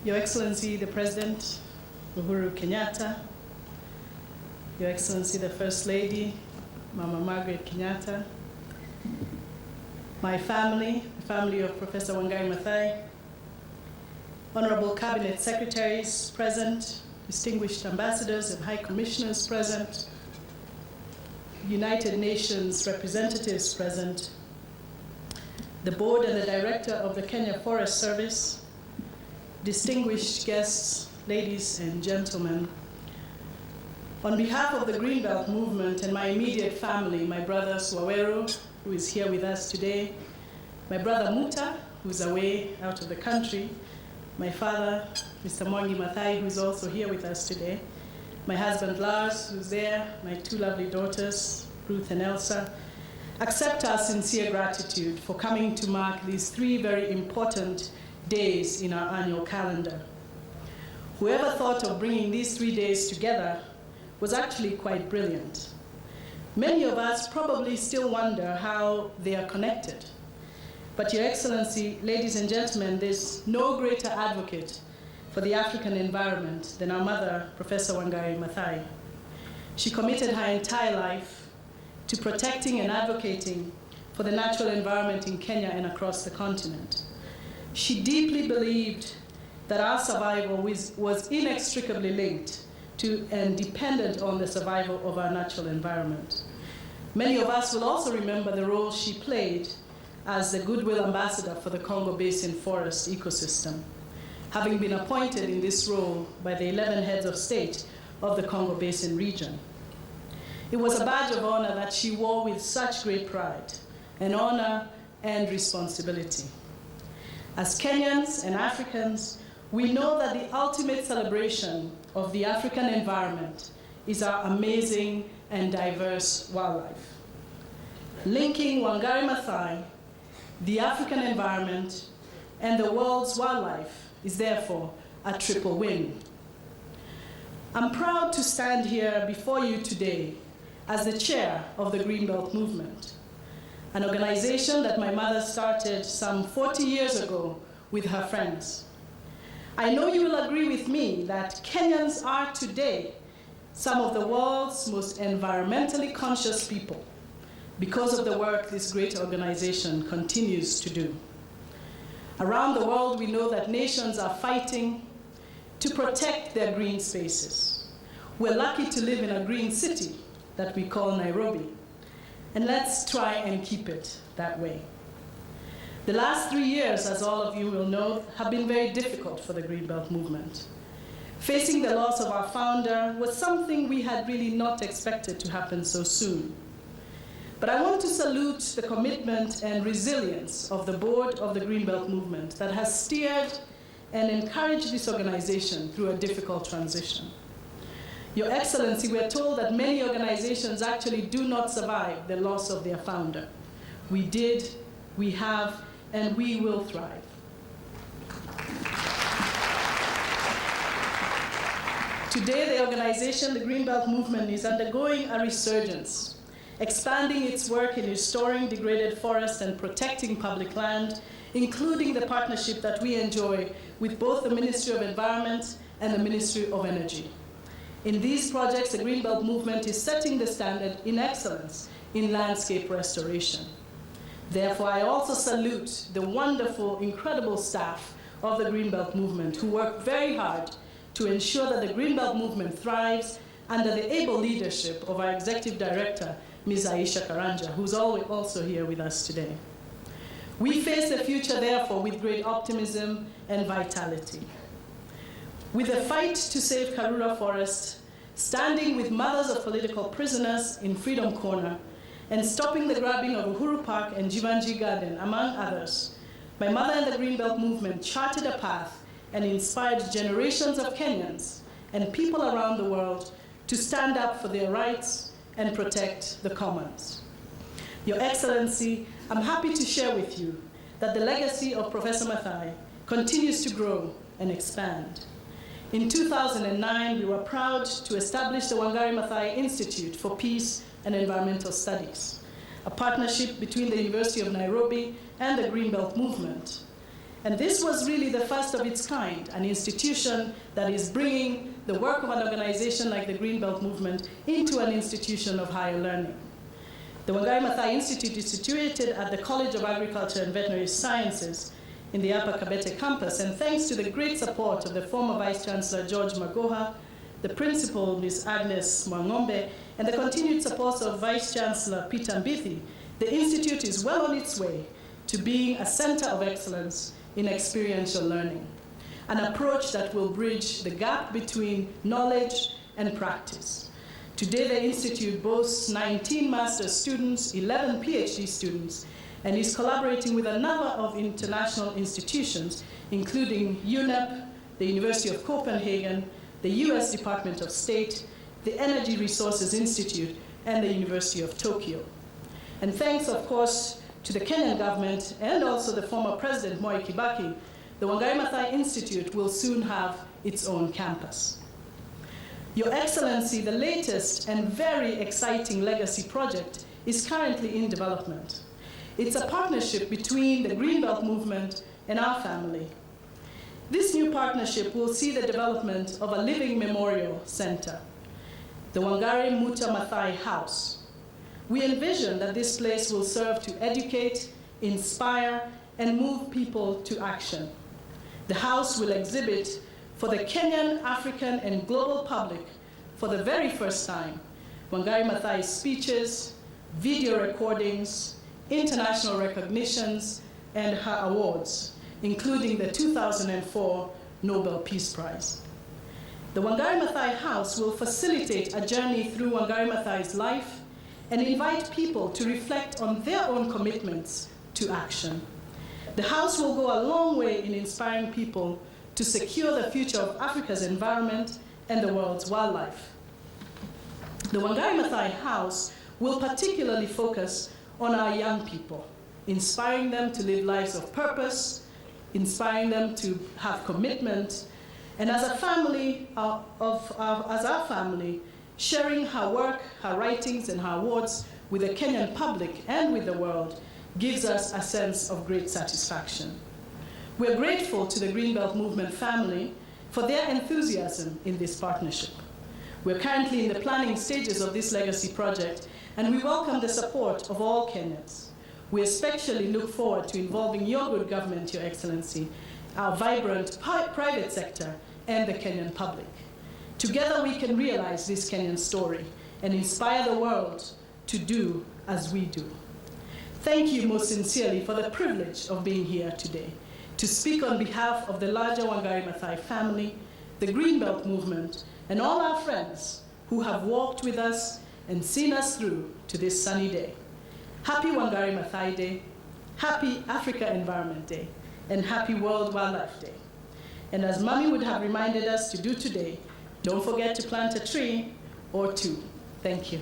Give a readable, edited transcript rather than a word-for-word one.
Your Excellency, the President, Uhuru Kenyatta, Your Excellency, the First Lady, Mama Margaret Kenyatta, my family, the family of Professor Wangari Maathai, Honorable Cabinet Secretaries present, distinguished ambassadors and high commissioners present, United Nations representatives present, the board and the director of the Kenya Forest Service, distinguished guests, ladies and gentlemen. On behalf of the Greenbelt movement and my immediate family, my brother wPOWER, who is here with us today, my brother Muta, who's away out of the country, my father, Mr. Wanjira Mathai, who's also here with us today, my husband Lars, who's there, my two lovely daughters, Ruth and Elsa, accept our sincere gratitude for coming to mark these three very important days in our annual calendar. Whoever thought of bringing these 3 days together was actually quite brilliant. Many of us probably still wonder how they are connected. But Your Excellency, ladies and gentlemen, there's no greater advocate for the African environment than our mother, Professor Wangari Maathai. She committed her entire life to protecting and advocating for the natural environment in Kenya and across the continent. She deeply believed that our survival was inextricably linked to and dependent on the survival of our natural environment. Many of us will also remember the role she played as the Goodwill Ambassador for the Congo Basin forest ecosystem, having been appointed in this role by the 11 heads of state of the Congo Basin region. It was a badge of honor that she wore with such great pride, an honor and responsibility. As Kenyans and Africans, we know that the ultimate celebration of the African environment is our amazing and diverse wildlife. Linking Wangari Maathai, the African environment, and the world's wildlife is therefore a triple win. I'm proud to stand here before you today as the chair of the Greenbelt movement, an organization that my mother started some 40 years ago with her friends. I know you will agree with me that Kenyans are today some of the world's most environmentally conscious people because of the work this great organization continues to do. Around the world, we know that nations are fighting to protect their green spaces. We're lucky to live in a green city that we call Nairobi, and let's try and keep it that way. The last 3 years, as all of you will know, have been very difficult for the Greenbelt movement. Facing the loss of our founder was something we had really not expected to happen so soon. But I want to salute the commitment and resilience of the board of the Greenbelt movement that has steered and encouraged this organization through a difficult transition. Your Excellency, we are told that many organizations actually do not survive the loss of their founder. We did, we have, and we will thrive. Today, the organization, the Greenbelt movement, is undergoing a resurgence, expanding its work in restoring degraded forests and protecting public land, including the partnership that we enjoy with both the Ministry of Environment and the Ministry of Energy. In these projects, the Greenbelt movement is setting the standard in excellence in landscape restoration. Therefore, I also salute the wonderful, incredible staff of the Greenbelt movement who work very hard to ensure that the Greenbelt movement thrives under the able leadership of our Executive Director, Ms. Aisha Karanja, who's also here with us today. We face the future, therefore, with great optimism and vitality. With the fight to save Karura Forest, standing with mothers of political prisoners in Freedom Corner, and stopping the grabbing of Uhuru Park and Jivanji Garden, among others, my mother and the Greenbelt movement charted a path and inspired generations of Kenyans and people around the world to stand up for their rights and protect the commons. Your Excellency, I'm happy to share with you that the legacy of Professor Maathai continues to grow and expand. In 2009, we were proud to establish the Wangari Maathai Institute for Peace and Environmental Studies, a partnership between the University of Nairobi and the Greenbelt movement. And this was really the first of its kind, an institution that is bringing the work of an organization like the Greenbelt Movement into an institution of higher learning. The Wangari Maathai Institute is situated at the College of Agriculture and Veterinary Sciences in the Upper Kabete campus, and thanks to the great support of the former Vice Chancellor George Magoha, the principal Ms. Agnes Mwangombe, and the continued support of Vice Chancellor Peter Mbithi, the Institute is well on its way to being a center of excellence in experiential learning, an approach that will bridge the gap between knowledge and practice. Today, the Institute boasts 19 master's students, 11 PhD students, and is collaborating with a number of international institutions, including UNEP, the University of Copenhagen, the US Department of State, the Energy Resources Institute, and the University of Tokyo. And thanks, of course, to the Kenyan government and also the former President Mwai Kibaki, the Wangari Maathai Institute will soon have its own campus. Your Excellency, the latest and very exciting legacy project is currently in development. It's a partnership between the Greenbelt Movement and our family. This new partnership will see the development of a living memorial center, the Wangari Maathai House. We envision that this place will serve to educate, inspire, and move people to action. The house will exhibit for the Kenyan, African, and global public, for the very first time, Wangari Maathai's speeches, video recordings, international recognitions, and her awards, including the 2004 Nobel Peace Prize. The Wangari Maathai House will facilitate a journey through Wangari Maathai's life and invite people to reflect on their own commitments to action. The house will go a long way in inspiring people to secure the future of Africa's environment and the world's wildlife. The Wangari Maathai House will particularly focus on our young people, inspiring them to live lives of purpose, inspiring them to have commitment, and as a family, as our family, sharing her work, her writings, and her awards with the Kenyan public and with the world gives us a sense of great satisfaction. We're grateful to the Greenbelt Movement family for their enthusiasm in this partnership. We're currently in the planning stages of this legacy project, and we welcome the support of all Kenyans. We especially look forward to involving your good government, Your Excellency, our vibrant private sector, and the Kenyan public. Together we can realize this Kenyan story and inspire the world to do as we do. Thank you most sincerely for the privilege of being here today to speak on behalf of the larger Wangari Maathai family, the Greenbelt Movement, and all our friends who have walked with us and seen us through to this sunny day. Happy Wangari Maathai Day, happy Africa Environment Day, and happy World Wildlife Day. And as Mommy would have reminded us to do today, don't forget to plant a tree or two. Thank you.